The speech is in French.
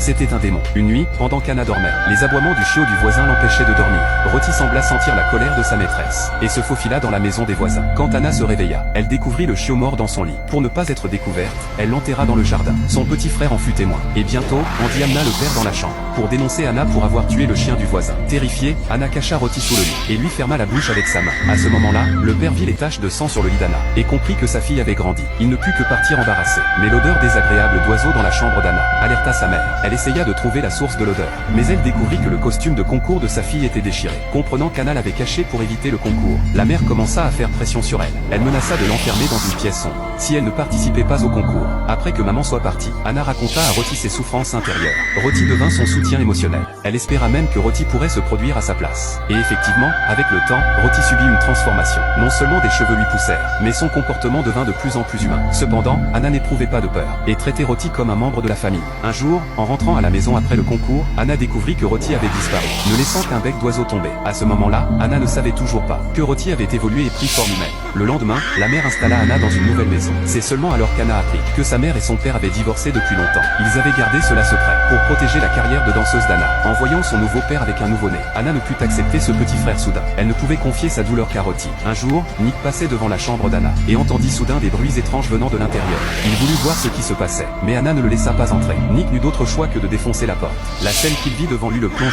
C'était un démon. Une nuit, pendant qu'Anna dormait, les aboiements du chiot du voisin l'empêchaient de dormir. Roti sembla sentir la colère de sa maîtresse, et se faufila dans la maison des voisins. Quand Anna se réveilla, elle découvrit le chiot mort dans son lit. Pour ne pas être découverte, elle l'enterra dans le jardin. Son petit frère en fut témoin. Et bientôt, on emmena le père dans la chambre, pour dénoncer Anna pour avoir tué le chien du voisin. Terrifiée, Anna cacha Roti sous le lit, et lui ferma la bouche avec sa main. À ce moment-là, le père vit les taches de sang sur le lit d'Anna, et comprit que sa fille avait grandi. Il ne put que partir embarrassé. Mais l'odeur désagréable d'oiseaux dans la chambre d'Anna alerta sa mère. Elle essaya de trouver la source de l'odeur, mais elle découvrit que le costume de concours de sa fille était déchiré. Comprenant qu'Anna l'avait caché pour éviter le concours, la mère commença à faire pression sur elle. Elle menaça de l'enfermer dans une pièce sombre, si elle ne participait pas au concours. Après que maman soit partie, Anna raconta à Roti ses souffrances intérieures. Roti devint son soutien émotionnel. Elle espéra même que Roti pourrait se produire à sa place. Et effectivement, avec le temps, Roti subit une transformation. Non seulement des cheveux lui poussèrent, mais son comportement devint de plus en plus humain. Cependant, Anna n'éprouvait pas de peur, et traitait Roti comme un membre de la famille. Un jour, en rentrant à la maison après le concours, Anna découvrit que Roti avait disparu, ne laissant qu'un bec d'oiseau tomber. À ce moment-là, Anna ne savait toujours pas que Roti avait évolué et pris forme humaine. Le lendemain, la mère installa Anna dans une nouvelle maison. C'est seulement alors qu'Anna apprit que sa mère et son père avaient divorcé depuis longtemps. Ils avaient gardé cela secret pour protéger la carrière de danseuse d'Anna. En voyant son nouveau père avec un nouveau-né, Anna ne put accepter ce petit frère soudain. Elle ne pouvait confier sa douleur qu'à Roti. Un jour, Nick passait devant la chambre d'Anna et entendit soudain des bruits étranges venant de l'intérieur. Il voulut voir ce qui se passait, mais Anna ne le laissa pas entrer. Nick n'eut d'autre choix que de défoncer la porte. La scène qu'il vit devant lui le plongea